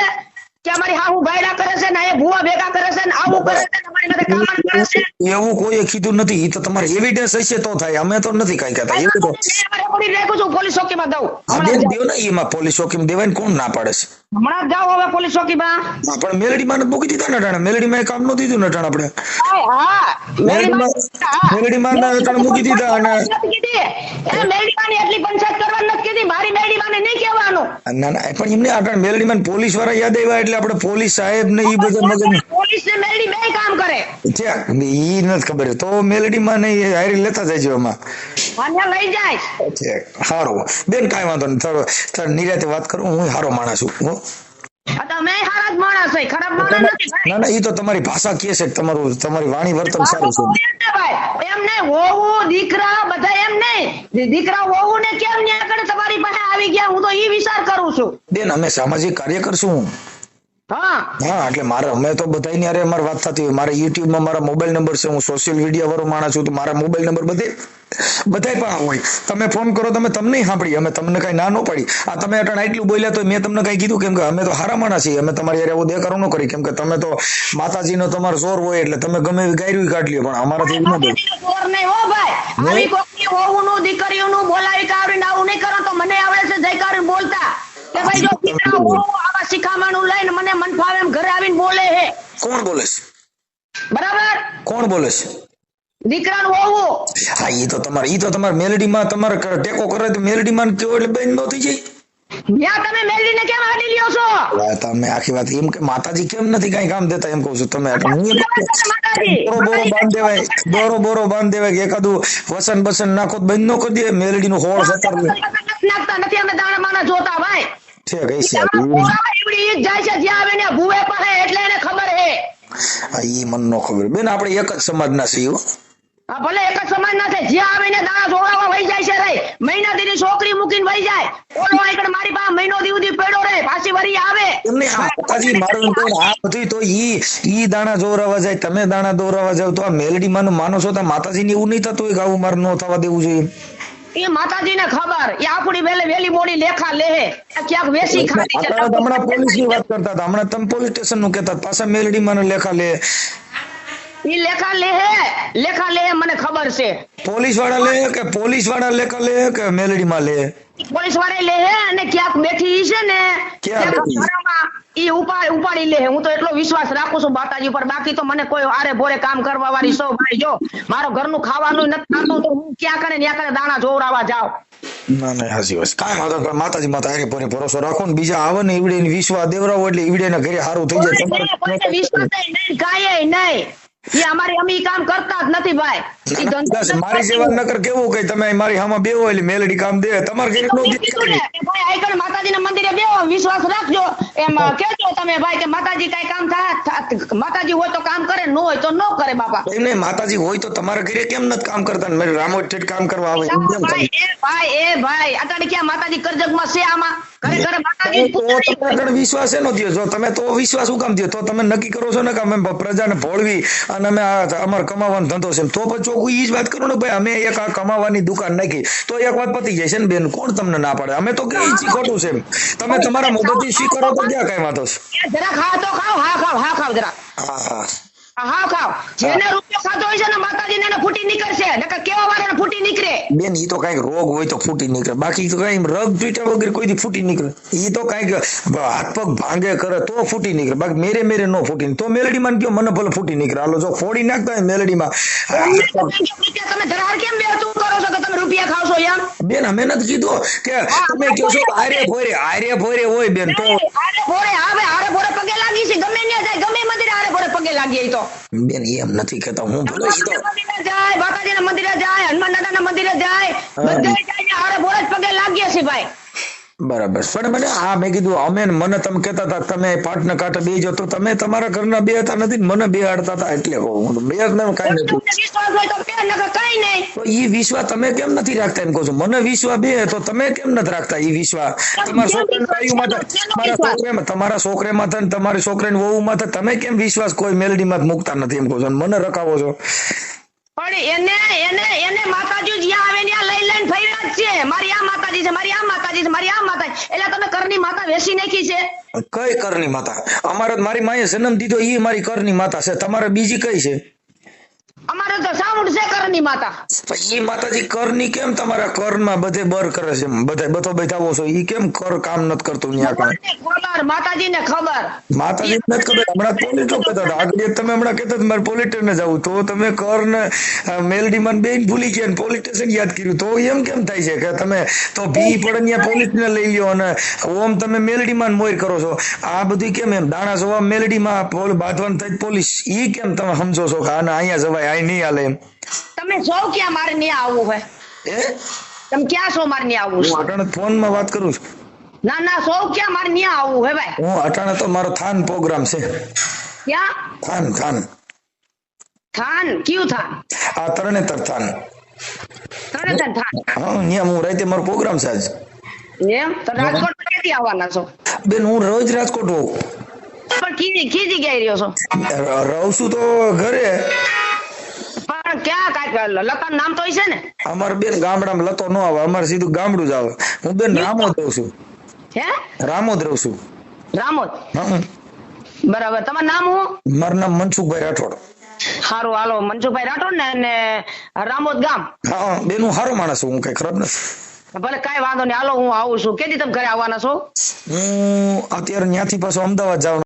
Speaker 5: કે અમારી હાહુ ભાઈડા કરે છે ને એ ભૂવા ભેગા કરે છે ને આવું કરે છે અમારી સાથે કામણ કરે છે.
Speaker 6: એવું કોઈ કીધું નથી. એ તો તમારે એવિડન્સ હશે તો થાય. અમે તો નથી કઈ કહેતા. એવું તો
Speaker 5: રેકોર્ડિંગ રાખું છું. પોલીસ ચોકીમાં દઉં.
Speaker 6: દેવ ને એમાં પોલીસ ચોકીમાં દેવાય ને કોણ ના પાડે છે?
Speaker 5: હમણાં જાઓ હવે પોલીસ ચોકીમાં.
Speaker 6: પણ મેલડી માં મૂકી દીધા નટાણા. મેલડી માં કામ નું દીધું નટાણ આપણે.
Speaker 5: હા
Speaker 6: મેલડીમાં મૂકી દીધા અને
Speaker 5: એટલી પંચાયત કરવાની નથી કીધી, મારી મેલડીમાં નહીં કહેવાનું.
Speaker 6: ના ના પણ એમને આગળ મેલડીમાં પોલીસ વાળા યાદ આવ્યા એટલે આપણે પોલીસ સાહેબ ને ઈ બધા મગજ
Speaker 5: પોલીસ ને મેલડી બે કામ કરે
Speaker 6: છે ઈ નથી ખબર તો મેલડીમાં ને હારી લેતા જજો એમાં
Speaker 5: મને લઈ જાય
Speaker 6: છે. હારું બેન કાંઈ વાંધો નહીં, થોડો નિરાતે વાત કરું, હું હારો માણસ છું હો.
Speaker 5: તમે સારા જ માણસ છે, ખરાબ માણસ નથી ભાઈ.
Speaker 6: ના ના ઈ તો તમારી ભાષા કહે છે કે તમારી વાણી વર્તન સારું છે.
Speaker 5: એમ નહીં વહુ દીકરા બધા એમ નહીં, દીકરા વહુ ને કેમ ન્યા કરે તમારી પાસે આવી ગયા, હું તો ઈ વિચાર કરું છું.
Speaker 6: બેન અમે સામાજિક કાર્ય કરશું.
Speaker 5: હા
Speaker 6: એટલે મારે અમે તો બધાની હારે અમારી વાત થતી હોય. મારે યુટ્યુબ માં મારા મોબાઈલ નંબર છે, હું સોશિયલ મીડિયા વાળો માણસ છું, તો મારા મોબાઈલ નંબર બધાય પણ હોય. તમે ફોન કરો તમને સાંભળી, અમે તમને કઈ ના ન પડી. આ તમે અટાણ આટલું બોલ્યા તો મેં તમને કઈ કીધું? કેમ કે અમે તો હારા માણસ છીએ, અમે તમારી હારે એવો દેખાડો ન કરી. કેમ કે તમે તો માતાજીનો તમારો જોર હોય એટલે તમે ગમે એવી ગાયરું કાઢી લ્યો, પણ અમારાથી એવું ન બોલ.
Speaker 5: જોર નહીં હો ભાઈ, આવી કોકની વહુનું દીકરીઓનું બોલાવી કાઢીને આવું નહીં કરો તો મને આવડે છે જય કાઢીને બોલતા કે ભાઈ જો દીકરા વહુ આવા શિખામણું લઈને મને મન ફાવે એમ ઘરે આવીને બોલે હે.
Speaker 6: કોણ બોલે છે?
Speaker 5: બરાબર,
Speaker 6: કોણ બોલે છે?
Speaker 5: દીકરાનું વહુ.
Speaker 6: હા ઈ તો તમારે મેલડીમાં તમારે ટેકો કરે તો મેલડીમાં કેવો એટલે બેન નો થઈ જાય.
Speaker 5: ત્યાં તમે મેલડીને કેમ હાડી લ્યો છો?
Speaker 6: તમે આખી વાત એમ કે માતાજી કેમ નથી કઈ કામ દેતા એમ કહું છું. તમે બોરો બાંધ દેવાય કે એકાદું વસન બસન નાખો બંધ નો કરી દે. મેલડી નું હોળ સતાર
Speaker 5: નાખતા નથી અમે દાણા માના જોતા ભાઈ.
Speaker 6: છે કઈ છે
Speaker 5: જાય છે જ્યાં આવે ને ભૂવે પડે એટલે એને ખબર હે.
Speaker 6: ઈ મન નો ખબર. બેન આપણે એક જ સમાજ ના છીએ.
Speaker 5: હા ભલે એક જ સમાજ ના છે, જ્યાં આવે ને દાણા જોડાવા વહી જાય છે રે. મહિના દીની છોકરી મૂકીને વહી જાય, ઓલો આઈકડ મારી પાસે મહિનો દી પડ્યો રે, પાછી વરી આવે.
Speaker 6: એમને માતાજી મારું આ બધું તો ઈ દાણા દોરાવા જાય, તમે દાણા દોરાવા જાવ તો આ મેલડી માનો માનો છો તો માતાજી ને એવું નહીં થતું હોય કે આવું મારે ન થવા દેવું જોઈએ.
Speaker 5: એ માતાજી ને ખબર, એ આપણી વેલી મોડી લેખા લે ક્યાંક વેસી ખાતી છે.
Speaker 6: હમણાં પોલીસ ની વાત કરતા હતા, હમણાં તમે પોલીસ સ્ટેશન નું કહેતા પાછા મેલડી માં લેખા લે.
Speaker 5: ઈ લેખા લે મને ખબર છે.
Speaker 6: પોલીસ વાળા લે કે પોલીસ વાળા લેખા લે કે મેલડી માં લે?
Speaker 5: પોલીસ વાળા લે અને ક્યાંક બેઠી છે ને ઈ ઉપાડી લે. હું તો એટલો વિશ્વાસ રાખું છું માતાજી પર, બાકી તો મને કોઈ આરે ભોરે કામ કરવા વાળી સૌ ભાઈ જો મારો ઘરનું ખાવાનું નથી થતું તો હું ક્યાં કરે ત્યાં કરે દાણા જોવરાવા જાવ.
Speaker 6: ના ના હાજી વાત કાંઈ વાંધો માતાજી માતા હારે ભરે ભરોસો રાખો ને બીજા આવે ને ઈવડે વિશ્વાસ દેવરાવો એટલે ઈવડે ના ઘરે સારું થઈ જાય.
Speaker 5: તમારે વિશ્વાસ નહીં કાંઈ નહીં, એ અમારી અમે કામ કરતા જ નથી ભાઈ.
Speaker 6: મારી સેવા નકર કેવું કે તમે મારી હામાં બેહો એટલે મેલડી કામ દે તમારે ઘરે નો દે
Speaker 5: ભાઈ. આઈકણ માતાજીના મંદિરે બેહો, વિશ્વાસ રાખજો એમ કહેજો તમે ભાઈ કે માતાજી કઈ કામ થાય, માતાજી હોય તો કામ કરે, ન હોય તો ન કરે બાપા.
Speaker 6: એમને માતાજી હોય તો તમારા ઘરે કેમ નથી કામ કરતા? મેં રામોદ ઠેઠ કામ કરવા આવે એમ કેમ થાય?
Speaker 5: ભાઈ અટાડી ક્યાં માતાજી કરજગમાં છે આમાં ઘરે ઘરે માતાજી
Speaker 6: વિશ્વાસ એનો થયો? જો તમે તો વિશ્વાસ શું કામ થયો? તો તમે નક્કી કરો છો ને કે અમે પ્રજાને ભોળવી અને અમે અમારે કમાવાનો ધંધો છે, તો પછી ચોખ્ખું ઈ જ વાત કરો ને ભાઈ અમે એક આ કમાવાની દુકાન નાખી તો એક વાત પતી જાય છે ને બેન. કોણ તમને ના પાડે? અમે તો કઈ ખોટું છે તમે તમારા મોઢેથી સ્વીકારો તો ક્યાં કઈ વાંધો છે?
Speaker 5: જરા ખાવ તો ખાવ, હા ખાવ જરા. હા ખાવ. જેને રૂપિયો ખાતો હોય છે ને માતાજીને એને ફૂટી નીકળશે, નકર કેવા વાળાને ફૂટી નીકળે.
Speaker 6: બેન ઈ તો કઈક રોગ હોય તો ફૂટી નીકળે, બાકી તો કઈ રગ પીટા વગર કોઈ દી ફૂટી નીકળે. ઈ તો કઈક હાથ પગ ભાંગે કરે તો ફૂટી નીકળે, બાકી મેરે નો ફૂટી. તો મેલડી માં કયો મને ભલે ફૂટી નીકળે. હાલો જો ફોડી નાખતા હોય મેલડી માં
Speaker 5: તમે ધરાર કેમ બેતું કરો છો કે તમે રૂપિયા ખાવ છો એમ?
Speaker 6: બેન અમે નથી કીધું કે તમે કહો છો આરે ભોરે હોય બેન. તો
Speaker 5: આરે ભોરે પગે લાગી છે, ગમે ત્યાં જાય ગમે મંદિરે આરે ભોરે પગે લાગી તો
Speaker 6: બેન એમ નથી કહેતા હું ભલે
Speaker 5: જાય માતાજીના મંદિરે જાય, હનુમાન દાદાના મંદિરે જાય, બધે જાય આરે ભોરે જ પગે લાગીએ છે ભાઈ.
Speaker 6: બરાબર. પણ મને મેં કીધું અમે મને તમે કહેતા હતા તમે પાટના કાંઠે બે જતો, તમે તમારા ઘરના બે હતા નથી મને બે હાડતા હતા એટલે કહું બે કઈ નથી. તો ઈ વિશ્વાસ તમે કેમ નથી રાખતા એમ કહું છું. મને વિશ્વાસ બે તો તમે કેમ નથી રાખતા? ઈ વિશ્વાસ તમારા છોકરામાં થાય તમારી છોકરાની વહુમાં થાય, તમે કેમ વિશ્વાસ કોઈ મેલડીમાં મૂકતા નથી એમ કહું છું? મને રખાવો છો.
Speaker 5: પણ એને માતાજી જ્યાં આવે ત્યાં લઈને ફર્યા જ છે. મારી આ માતાજી છે, મારી આ માતાજી છે, મારી આ માતાજી. એટલે તમે કરની માતા વેસી નાખી છે.
Speaker 6: કઈ કરની માતા? અમારે મારી માએ જન્મ દીધો ઈ મારી કરની માતા છે. તમારે બીજી કઈ છે?
Speaker 5: અમારે તો રાવણ છે કરની માતા.
Speaker 6: ઈ માતાજી કરની કેમ તમારા કરમાં બધે બર કરે છે? બધો બેઠાવો છો, ઈ કેમ કર કામ નથી કરતું ન્યા કાંઈ?
Speaker 5: ખબર માતાજીને ખબર.
Speaker 6: માતાજી નથી ખબર. હમણાં પોલીટો કહેતા હતા, આગળ તમે હમણાં કહેતા હતા મારે પોલીટને જવું, તો તમે કર ને મેલડીમાં બેન ભૂલી ગયા ને પોલીસ સ્ટેશન યાદ કર્યું, તો એમ કેમ થાય છે કે તમે તો ભી પડે ત્યાં પોલીસ ને લઈ લ્યો અને ઓમ તમે મેલડીમાં મોર કરો છો? આ બધું કેમ એમ દાણા જોવા મેલડીમાં બાંધવાનું થાય પોલીસ, ઈ કેમ તમે સમજો છો કે આને અહીંયા જવાય, અહીં નહીં હાલે એમ?
Speaker 5: તમે સૌ ક્યાં મારે ન્યા આવવું હોય? તમે ક્યાં છો મારે ન્યા આવવું?
Speaker 6: હું અટાણે ફોનમાં વાત કરું છું.
Speaker 5: ના સૌ ક્યાં મારે ન્યા આવવું હે ભાઈ?
Speaker 6: હું અટાણે તો મારો થાન પ્રોગ્રામ છે.
Speaker 5: ક્યાં
Speaker 6: થાન
Speaker 5: થાન? કયું થાન?
Speaker 6: આ તરણેતર થાન.
Speaker 5: તરણેતર થાન?
Speaker 6: હા, ત્યાં હું રાતે મારો પ્રોગ્રામ છે આજ.
Speaker 5: એમ? તો રાજકોટ ક્યાંથી આવવાના છો?
Speaker 6: બેન હું રોજ રાજકોટ હોઉં.
Speaker 5: પણ કઈ જગ્યાએ રહ્યો છો?
Speaker 6: રહું છું તો ઘરે.
Speaker 5: પણ ક્યાં કાંઈક લતાનું નામ તો છે ને?
Speaker 6: અમારે બેન ગામડામાં લતો ન આવે, અમારે સીધું ગામડું જ આવે. હું બેન રામોદ રહું છું.
Speaker 5: હે?
Speaker 6: રામોદ રહું છું.
Speaker 5: રામોદ? બરાબર. તમારું નામ શું?
Speaker 6: મારું નામ મનસુખભાઈ રાઠોડ.
Speaker 5: સારું, હાલો. મનસુખભાઈ રાઠોડ ને અને રામોદ ગામ?
Speaker 6: હા બેન, હું સારો માણસ છું, હું કઈ ખરાબ નથી.
Speaker 5: ભલે કઈ વાંધો નહીં, હાલો હું આવું છું. કેદી તમે ઘરે આવવાના છો?
Speaker 6: હું અત્યારે ત્યાંથી પાછો અમદાવાદ જવાનું.